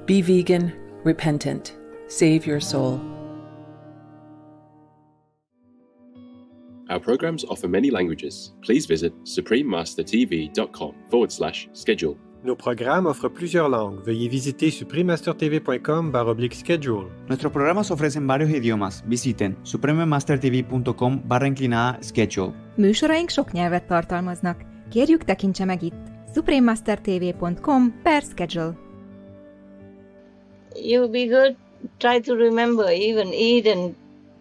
Be vegan, repentant. Save your soul. Our programs offer many languages. Please visit suprememastertv.com/schedule. Nos programas offrent plusieurs langues. Veuillez visiter suprememastertv.com/schedule. Nuestros programas ofrecen varios idiomas. Visiten suprememastertv.com/schedule. Műsoraink sok nyelvet tartalmaznak. Kérjük, tekintse meg itt. suprememastertv.com/schedule. You be good. Try to remember, even Eden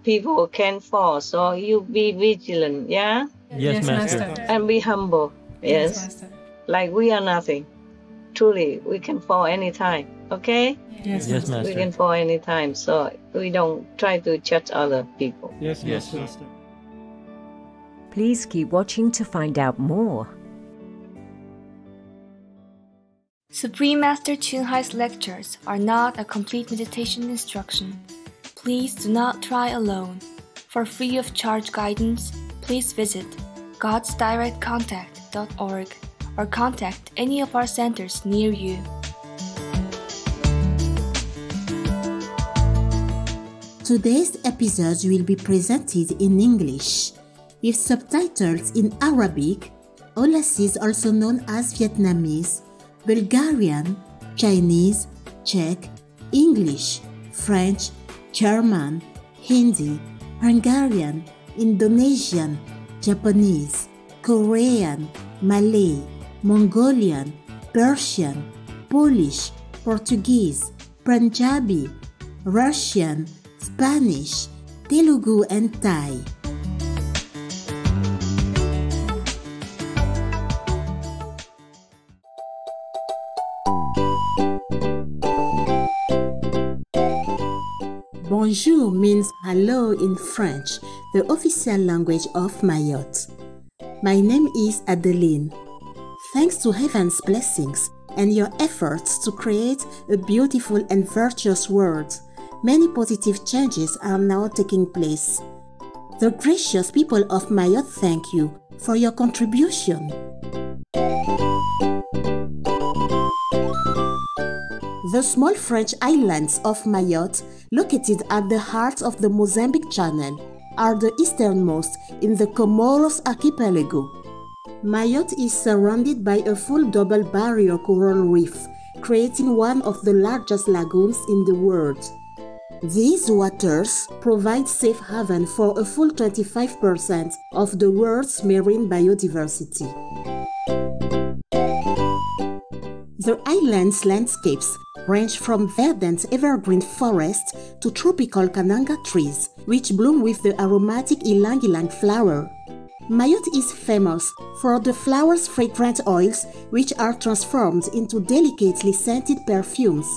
people can fall, so you be vigilant, yeah? Yes, Master. And be humble, yes? Master. Like we are nothing. Truly, we can fall anytime, okay? Yes, We Master. can fall anytime, so we don't try to judge other people. Yes, Master. Please keep watching to find out more. Supreme Master Ching Hai's lectures are not a complete meditation instruction. Please do not try alone. For free of charge guidance, please visit godsdirectcontact.org or contact any of our centers near you. Today's episode will be presented in English, with subtitles in Arabic, Aulacese also known as Vietnamese, Bulgarian, Chinese, Czech, English, French, German, Hindi, Hungarian, Indonesian, Japanese, Korean, Malay, Mongolian, Persian, Polish, Portuguese, Punjabi, Russian, Spanish, Telugu and Thai. Bonjour means hello in French, the official language of Mayotte. My name is Adeline. Thanks to heaven's blessings and your efforts to create a beautiful and virtuous world, many positive changes are now taking place. The gracious people of Mayotte thank you for your contribution. The small French islands of Mayotte, located at the heart of the Mozambique Channel, are the easternmost in the Comoros archipelago. Mayotte is surrounded by a full double barrier coral reef, creating one of the largest lagoons in the world. These waters provide safe haven for a full 25% of the world's marine biodiversity. The island's landscapes range from verdant evergreen forests to tropical kananga trees, which bloom with the aromatic ylang-ylang flower. Mayotte is famous for the flower's fragrant oils, which are transformed into delicately scented perfumes.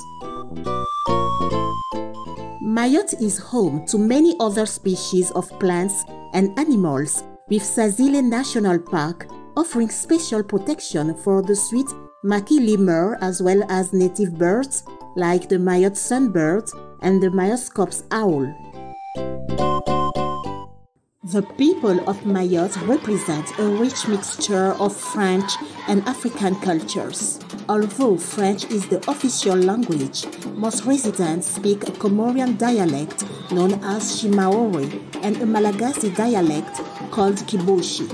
Mayotte is home to many other species of plants and animals, with Sazile National Park offering special protection for the sweet maki lemur as well as native birds like the Mayotte sunbird and the Myoscops owl. The people of Mayotte represent a rich mixture of French and African cultures. Although French is the official language, most residents speak a Comorian dialect known as Shimaore and a Malagasy dialect called Kiboshi.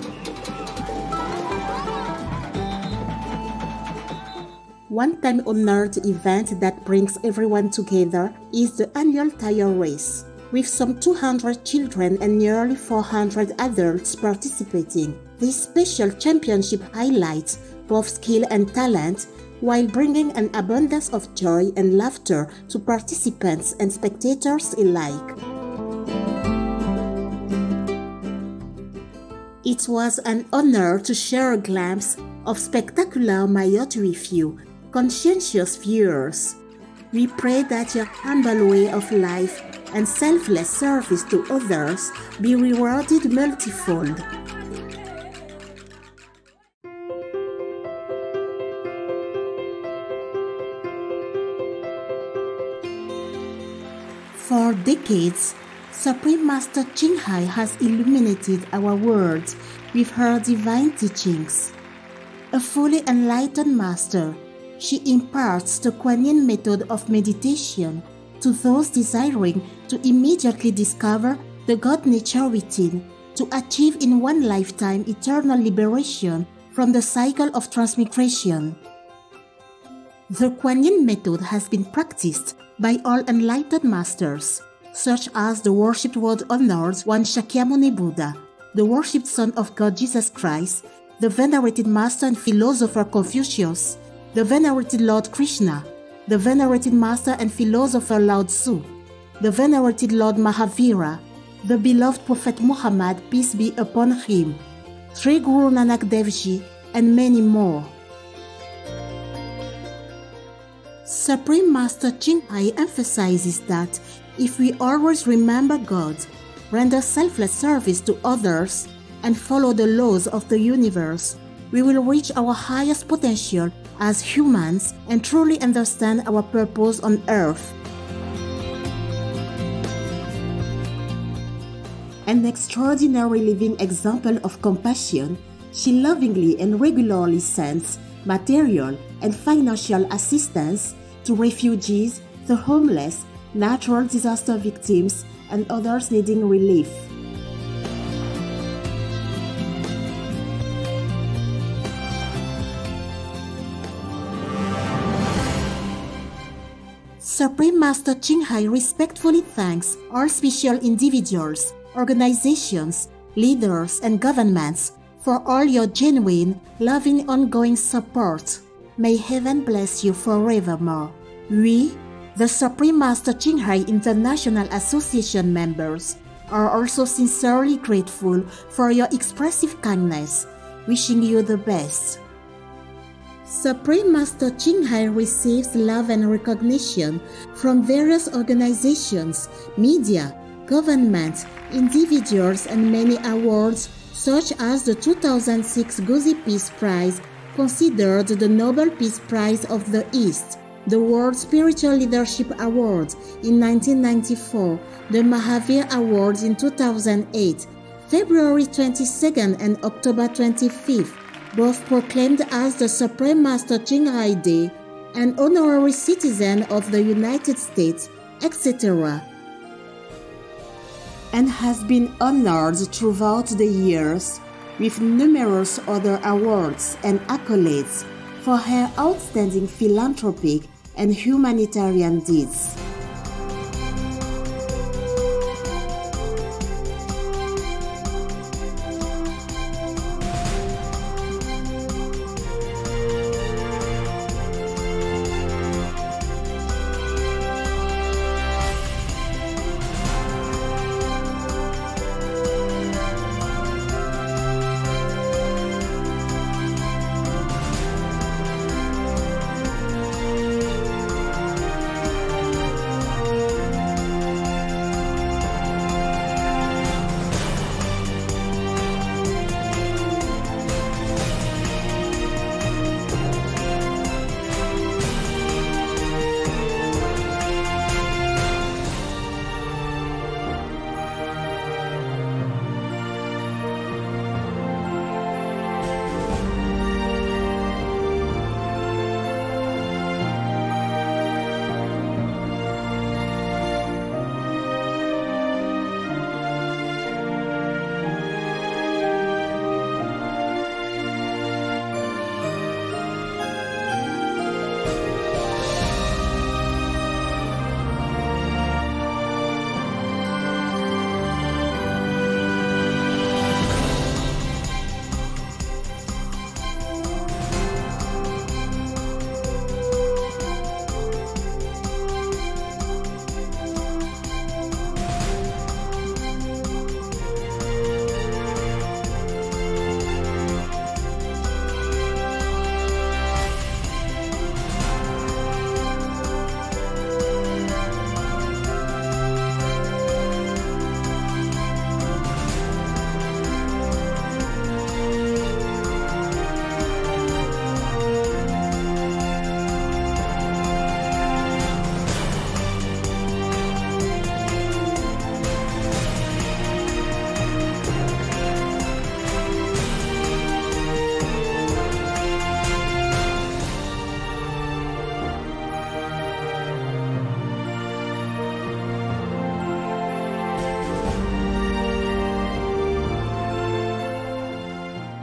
One-time honored event that brings everyone together is the annual tire race, with some 200 children and nearly 400 adults participating. This special championship highlights both skill and talent while bringing an abundance of joy and laughter to participants and spectators alike. It was an honor to share a glimpse of spectacular Mayotte with you, conscientious viewers. We pray that your humble way of life and selfless service to others be rewarded multifold. For decades, Supreme Master Ching Hai has illuminated our world with her divine teachings. A fully enlightened master, she imparts the Kuan Yin method of meditation to those desiring to immediately discover the God nature within, to achieve in one lifetime eternal liberation from the cycle of transmigration. The Kuan Yin method has been practiced by all enlightened masters, such as the worshipped world-honored One Shakyamuni Buddha, the worshipped Son of God Jesus Christ, the venerated master and philosopher Confucius, the venerated Lord Krishna, the venerated master and philosopher Lao Tzu, the venerated Lord Mahavira, the beloved Prophet Muhammad, peace be upon him, Sri Guru Nanak Dev Ji, and many more. Supreme Master Ching Hai emphasizes that if we always remember God, render selfless service to others, and follow the laws of the universe, we will reach our highest potential as humans and truly understand our purpose on earth. An extraordinary living example of compassion, she lovingly and regularly sends material and financial assistance to refugees, the homeless, natural disaster victims, and others needing relief. Supreme Master Ching Hai respectfully thanks all special individuals, organizations, leaders, and governments for all your genuine, loving, ongoing support. May heaven bless you forevermore. We, the Supreme Master Ching Hai International Association members, are also sincerely grateful for your expressive kindness, wishing you the best. Supreme Master Ching Hai receives love and recognition from various organizations, media, governments, individuals, and many awards such as the 2006 Guzi Peace Prize, considered the Nobel Peace Prize of the East, the World Spiritual Leadership Award in 1994, the Mahavir Award in 2008, February 22nd and October 25th, both proclaimed as the Supreme Master Ching Hai Day, an honorary citizen of the United States, etc., and has been honored throughout the years with numerous other awards and accolades for her outstanding philanthropic and humanitarian deeds.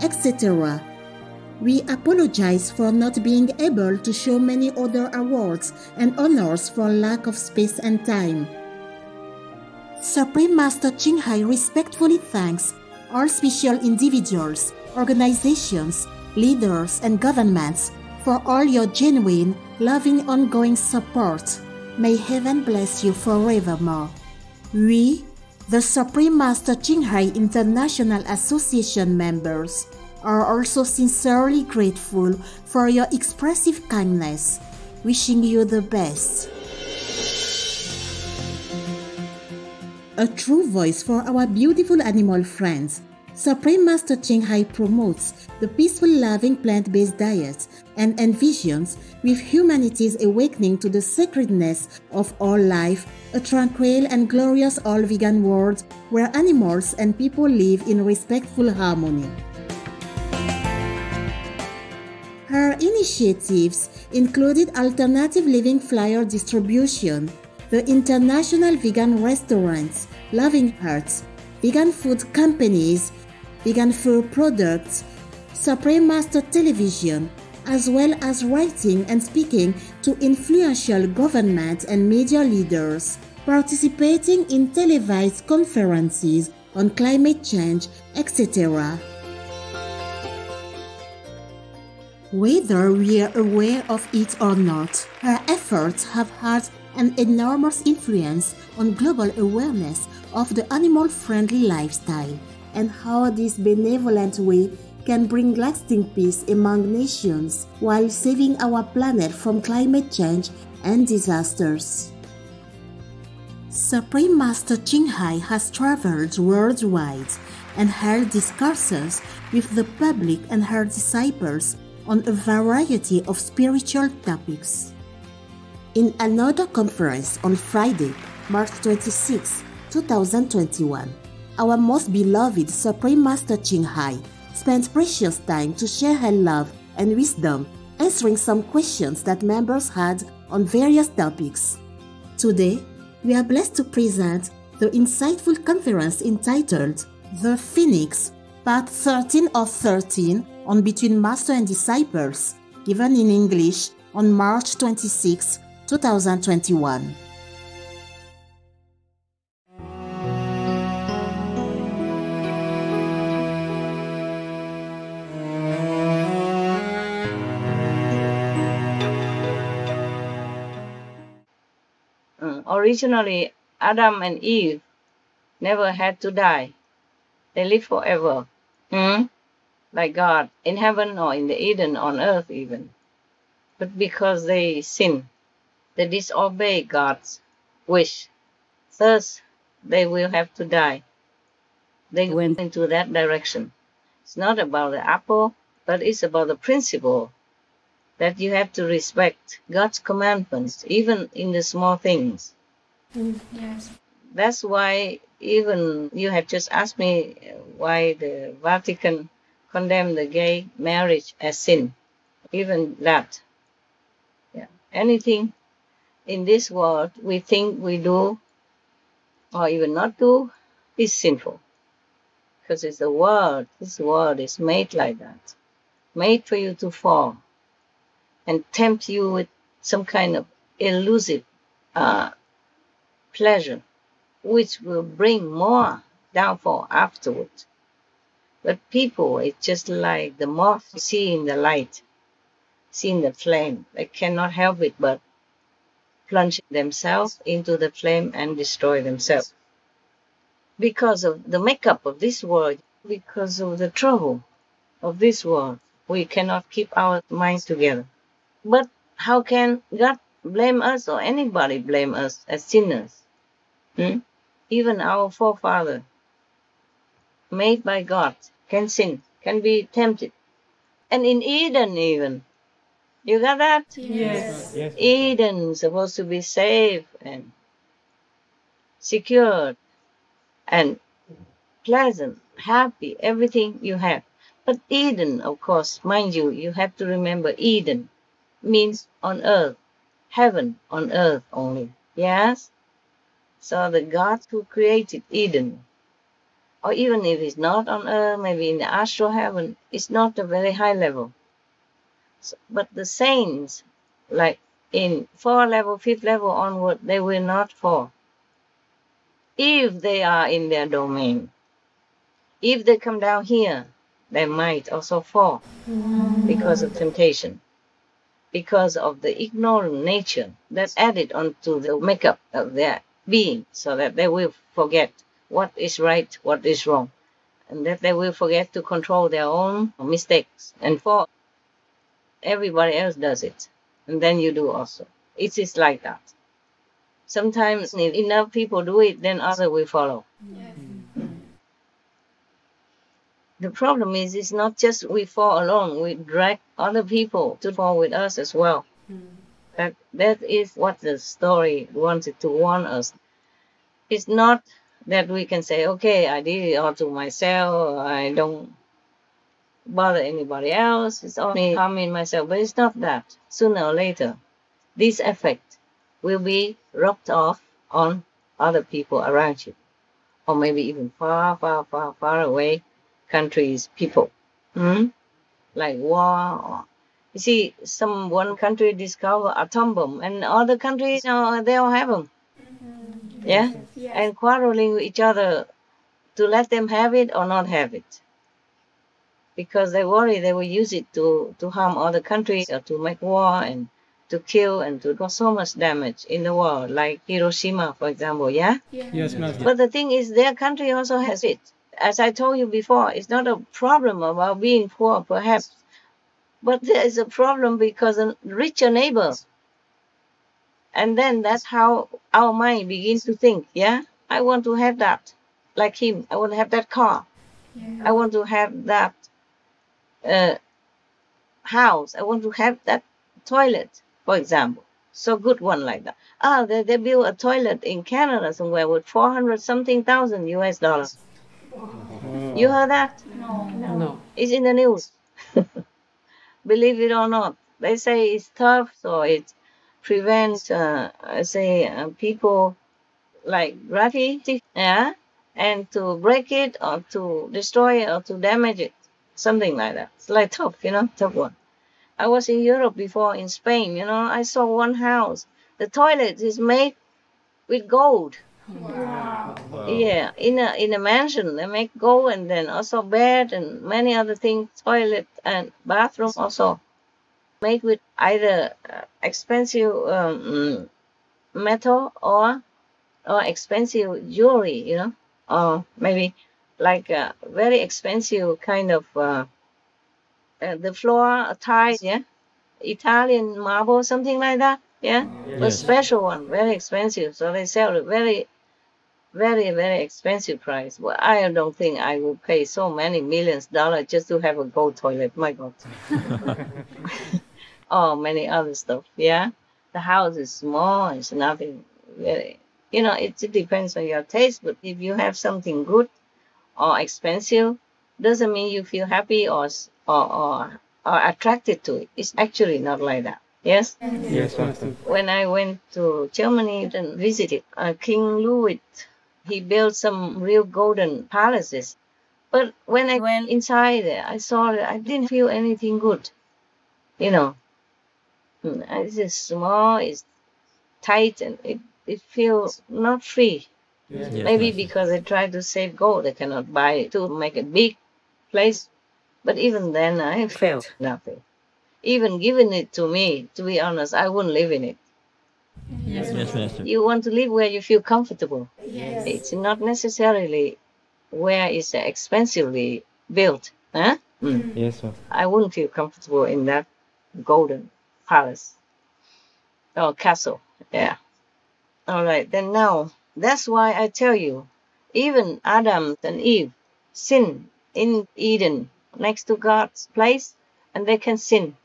etc. We apologize for not being able to show many other awards and honors for lack of space and time. Supreme Master Ching Hai respectfully thanks all special individuals, organizations, leaders, and governments for all your genuine, loving, ongoing support. May heaven bless you forevermore. We, the Supreme Master Ching Hai International Association members, are also sincerely grateful for your expressive kindness, wishing you the best. A true voice for our beautiful animal friends, Supreme Master Ching Hai promotes the peaceful, loving plant-based diet and envisions, with humanity's awakening to the sacredness of all life, a tranquil and glorious all-vegan world where animals and people live in respectful harmony. Her initiatives included alternative living flyer distribution, the International Vegan Restaurants, Loving Hearts, vegan food companies, vegan food products, Supreme Master Television, as well as writing and speaking to influential government and media leaders, participating in televised conferences on climate change, etc. Whether we are aware of it or not, her efforts have had an enormous influence on global awareness of the animal-friendly lifestyle and how this benevolent way can bring lasting peace among nations while saving our planet from climate change and disasters. Supreme Master Ching Hai has traveled worldwide and held discourses with the public and her disciples on a variety of spiritual topics. In another conference on Friday, March 26, 2021, our most beloved Supreme Master Ching Hai spent precious time to share her love and wisdom, answering some questions that members had on various topics. Today, we are blessed to present the insightful conference entitled The Phoenix, Part 13 of 13 on Between Master and Disciples, given in English on March 26, 2021. Originally, Adam and Eve never had to die. They live forever. Like God, in heaven or in the Eden, on earth even. But because they sin, they disobey God's wish. Thus, they will have to die. They went into that direction. It's not about the apple, but it's about the principle that you have to respect God's commandments, even in the small things. Yes. That's why even you have just asked me why the Vatican condemned the gay marriage as sin. Even that. Yeah. Anything in this world we think we do or even not do is sinful. Because it's the world. This world is made like that. Made for you to fall and tempt you with some kind of elusive pleasure, which will bring more downfall afterwards. But people, it's just like the moth seeing the light, seeing the flame. They cannot help it but plunge themselves into the flame and destroy themselves. Because of the makeup of this world, because of the trouble of this world, we cannot keep our minds together. But how can God blame us or anybody blame us as sinners? Even our forefather, made by God, can sin, can be tempted. And in Eden even. You got that? Yes. Yes. Eden is supposed to be safe and secured and pleasant, happy, everything you have. But Eden, of course, mind you, you have to remember Eden means on earth, heaven on earth only. Yes? So the God who created Eden or even if it's not on earth, maybe in the astral heaven, it's not a very high level. So, but the saints, like in 4th level, 5th level onward, they will not fall. If they are in their domain. If they come down here, they might also fall because of temptation, because of the ignorant nature that's added onto the makeup of their being, so that they will forget what is right, what is wrong, and that they will forget to control their own mistakes and fall. Everybody else does it, and then you do also. It is like that. Sometimes if enough people do it, then others will follow. The problem is, it's not just we fall alone, we drag other people to fall with us as well. That is what the story wanted to warn us. It's not that we can say, okay, I did it all to myself, I don't bother anybody else, it's only harming myself. But it's not that. Sooner or later, this effect will be rubbed off on other people around you, or maybe even far, far, far, far away countries, people. Like war. Or, you see, one country discover atom bomb, and other countries, they all have them. Yeah? And quarreling with each other to let them have it or not have it. Because they worry they will use it to harm other countries or to make war and to kill and to cause so much damage in the world, like Hiroshima, for example, yeah? Yes, Master. But the thing is, their country also has it. As I told you before, it's not a problem about being poor, perhaps, but there is a problem because of richer neighbors. And then that's how our mind begins to think, yeah? I want to have that, like him. I want to have that car. I want to have that house. I want to have that toilet, for example. So good one like that. They built a toilet in Canada somewhere with 400-something thousand US dollars. You heard that? No. It's in the news. Believe it or not. They say it's tough, so it prevents, people like graffiti, yeah, and to break it or to destroy it or to damage it, something like that. It's like tough, tough one. I was in Europe before, in Spain, I saw one house. The toilet is made with gold. Wow. Yeah, in a mansion, they make gold, and then also bed and many other things, toilet and bathroom also made with either expensive metal or expensive jewelry, or maybe like a very expensive kind of the floor tiles, yeah, Italian marble, something like that, yeah, but special one, very expensive. So they sell it very, very, very expensive price. Well, I don't think I will pay so many millions of dollars just to have a gold toilet. My God. Oh, many other stuff. Yeah, the house is small. It's nothing very. It depends on your taste. But if you have something good or expensive, doesn't mean you feel happy or attracted to it. It's actually not like that. Yes. Yes, Master. When I went to Germany and visited King Louis, he built some real golden palaces. But when I went inside there, I saw that I didn't feel anything good. It's just small, it's tight, and it feels not free. Yes, Maybe Master. because they try to save gold, they cannot buy it to make a big place. But even then, I felt nothing. Even giving it to me, to be honest, I wouldn't live in it. Yes, Master. You want to live where you feel comfortable. Yes. It's not necessarily where it's expensively built. Huh? Yes, Master. I wouldn't feel comfortable in that golden palace or castle. Yeah. All right. Then now, that's why I tell you, even Adam and Eve sinned in Eden next to God's place, and they can sin.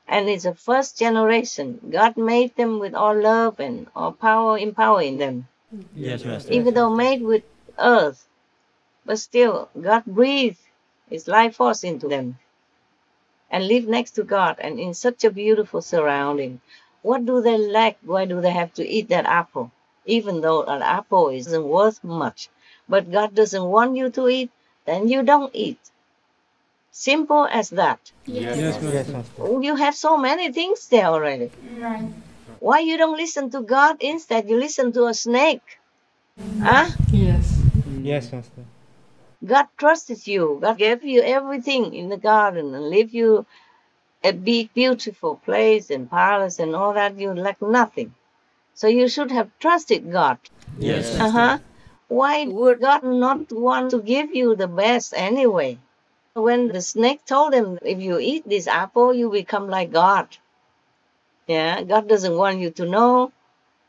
And it's the first generation. God made them with all love and all power, empowering them. Yes, Master. Even though made with earth, but still God breathed His life force into them and live next to God and in such a beautiful surrounding. What do they lack? Why do they have to eat that apple? Even though an apple isn't worth much. but God doesn't want you to eat, then you don't eat. Simple as that. Yes, Master. Oh, you have so many things there already. Right. Why you don't listen to God instead? You listen to a snake. Huh? Yes. Yes, Master. God trusted you. God gave you everything in the garden and leave you a big, beautiful place and palace and all that. You lack nothing. So you should have trusted God. Yes. Why would God not want to give you the best anyway? When the snake told him, if you eat this apple, you become like God. Yeah, God doesn't want you to know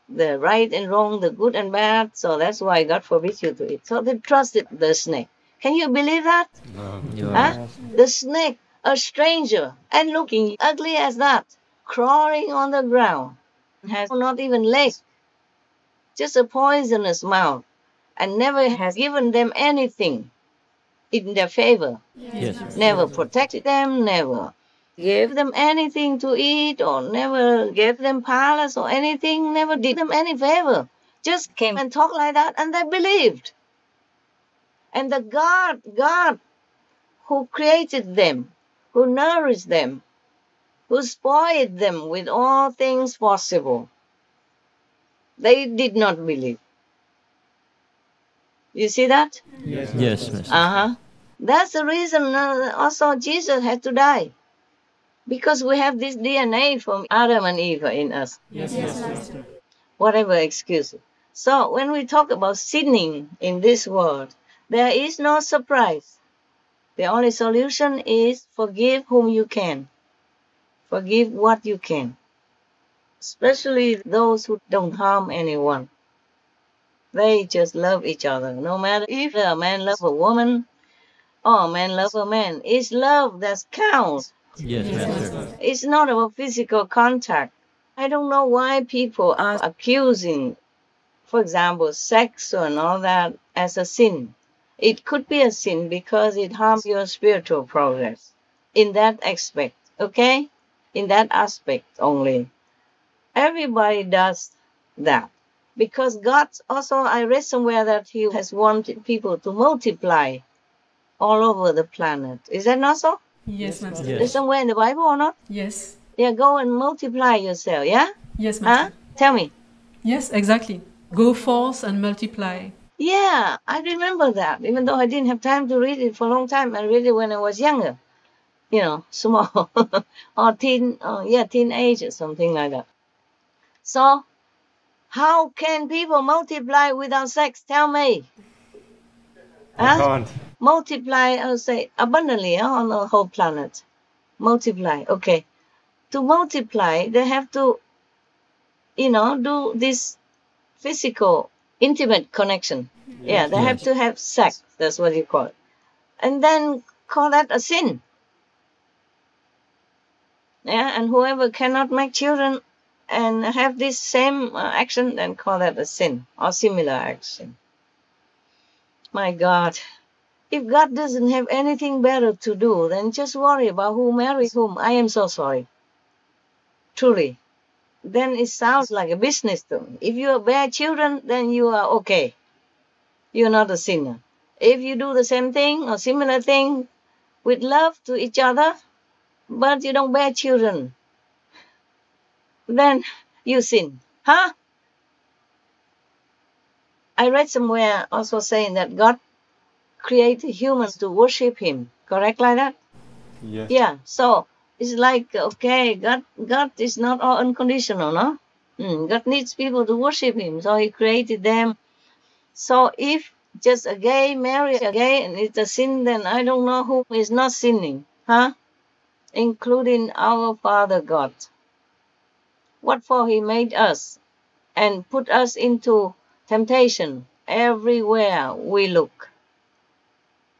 the right and wrong, the good and bad. So that's why God forbids you to eat. So they trusted the snake. Can you believe that? No. Huh? The snake, a stranger, and looking ugly as that, crawling on the ground, has not even legs, just a poisonous mouth, and never has given them anything in their favor. Yes. Never protected them, never gave them anything to eat, or never gave them palace or anything, never did them any favor. Just came and talked like that, and they believed. And the God who created them, who nourished them, who spoiled them with all things possible, they did not believe. You see that? Yes, Master. That's the reason also Jesus had to die. Because we have this DNA from Adam and Eve in us. Yes, Master. Whatever excuse. So when we talk about sinning in this world, there is no surprise. The only solution is forgive whom you can. Forgive what you can. Especially those who don't harm anyone. They just love each other. No matter if a man loves a woman or a man loves a man. It's love that counts. Yes, Master. It's not about physical contact. I don't know why people are accusing, for example, sex and all that as a sin. It could be a sin because it harms your spiritual progress in that aspect, okay? In that aspect only. Everybody does that. Because God also, I read somewhere that He has wanted people to multiply all over the planet. Is that not so? Yes, Master. Yes. Is somewhere in the Bible or not? Yes. Yeah, go and multiply yourself, yeah? Yes, Huh? Master. Tell me. Yes, exactly. Go forth and multiply. Yeah, I remember that. Even though I didn't have time to read it for a long time, I read it when I was younger. You know, small. Or teenage or something like that. So, how can people multiply without sex? Tell me. I can't. Multiply, I would say, abundantly on the whole planet. Multiply, okay. To multiply, they have to, do this physical, intimate connection. Yeah, they have to have sex. That's what you call it. And then call that a sin. Yeah, and whoever cannot make children and have this same action, then call that a sin or similar action. My God. If God doesn't have anything better to do, then just worry about who marries whom. I am so sorry. Truly. Then it sounds like a business to me. If you bear children, then you are okay. You're not a sinner. If you do the same thing or similar thing with love to each other, but you don't bear children, then you sin. Huh? I read somewhere also saying that God created humans to worship Him. Correct like that? Yes. Yeah. So it's like, okay, God is not all unconditional, no? God needs people to worship Him, so He created them. So if just a gay marry a gay and it's a sin, then I don't know who is not sinning, huh? Including our Father God. What for He made us and put us into temptation everywhere we look.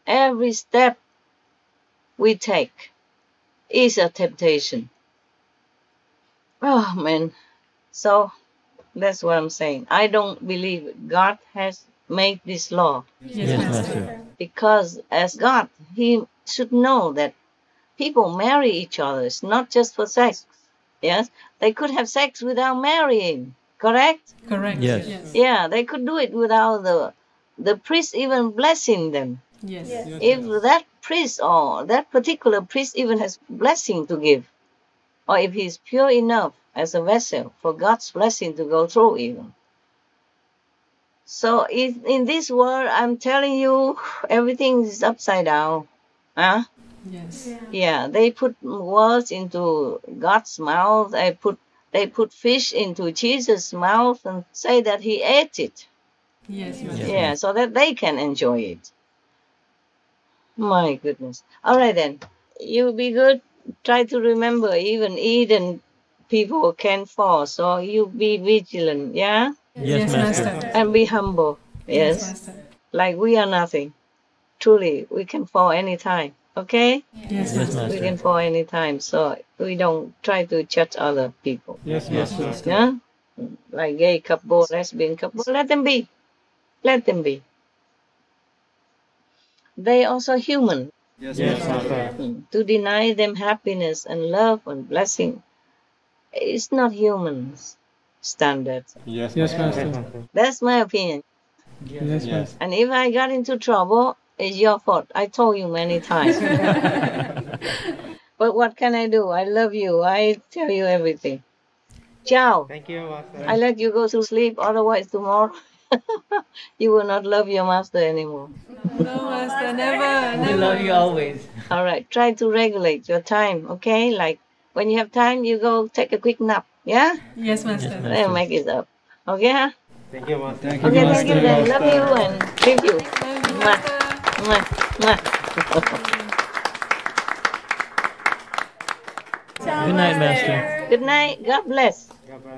Every step we take is a temptation. Oh, man. So that's what I'm saying. I don't believe God has made this law. Yes, Master. Because as God, He should know that people marry each other. It's not just for sex. Yes? They could have sex without marrying. Correct? Correct. Yes. Yeah, they could do it without the the priest even blessing them. Yes. If that priest or that particular priest even has blessing to give, or if he's pure enough as a vessel for God's blessing to go through even. So in this world, I'm telling you, everything is upside down. Huh? Yes. Yeah, they put words into God's mouth. They put fish into Jesus' mouth and say that he ate it. Yes. Yeah, so that they can enjoy it. My goodness. All right then. You be good. Try to remember, even Eden people can fall. So you be vigilant, yeah? Yes, Master. And be humble. Yes. Master. Like we are nothing. Truly, we can fall anytime. Okay? Yes, Yes, Master. We can Master. fall anytime. So we don't try to judge other people. Yes, Master. Yeah? Like gay couple, lesbian couple. Let them be. Let them be. They also human. Yes, Master. To deny them happiness and love and blessing, it's not human standard. Yes, Master. That's my opinion. Yes, Yes. And if I got into trouble, it's your fault. I told you many times. But what can I do? I love you. I tell you everything. Ciao. Thank you, Master. I let you go to sleep. Otherwise, tomorrow you will not love your master anymore. No, Master, never. We love you always. All right. Try to regulate your time, okay? Like when you have time, you go take a quick nap. Yeah? Yes, Master. Then make it up. Okay? Huh? Thank you, Master. Okay, thank you then. Love you and leave you. Mwah. Mwah. Mwah. Good night, Master. Good night. God bless.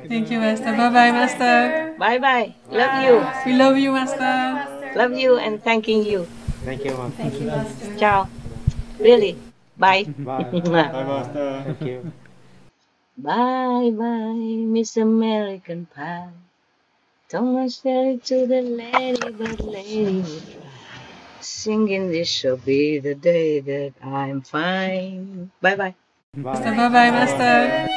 Thank you, Master. Bye-bye, Master. Bye-bye. Love you. We love you, Master. Love you and thanking you. Thank you, Master. Ciao. Really. Bye. Bye. Mwah. Bye, Master. Thank you. Bye-bye, Miss American Pie. Don't much tell it to the lady, but lady will try. Singing this shall be the day that I'm fine. Bye-bye. Master, bye-bye, Master.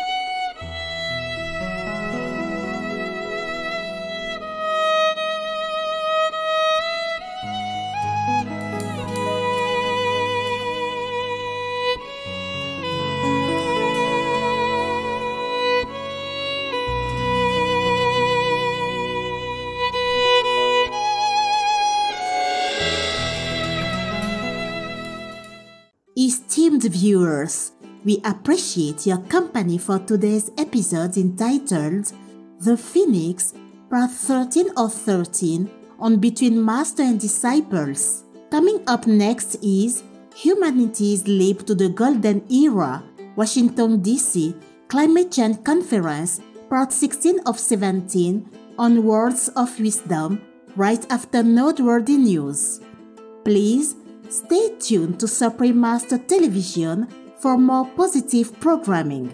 Esteemed viewers, we appreciate your company for today's episode entitled The Phoenix, Part 13 or 13 on Between Master and Disciples. Coming up next is Humanity's Leap to the Golden Era, Washington, D.C., Climate Change Conference, Part 16 of 17 on Words of Wisdom, right after noteworthy news. Please stay tuned to Supreme Master Television for more positive programming.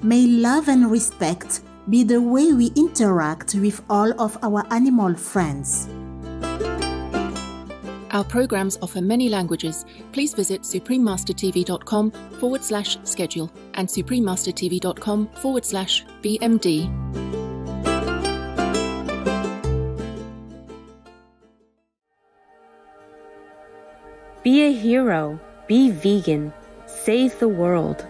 May love and respect be the way we interact with all of our animal friends. Our programs offer many languages. Please visit suprememastertv.com/schedule and suprememastertv.com/BMD. Be a hero. Be vegan. Save the world.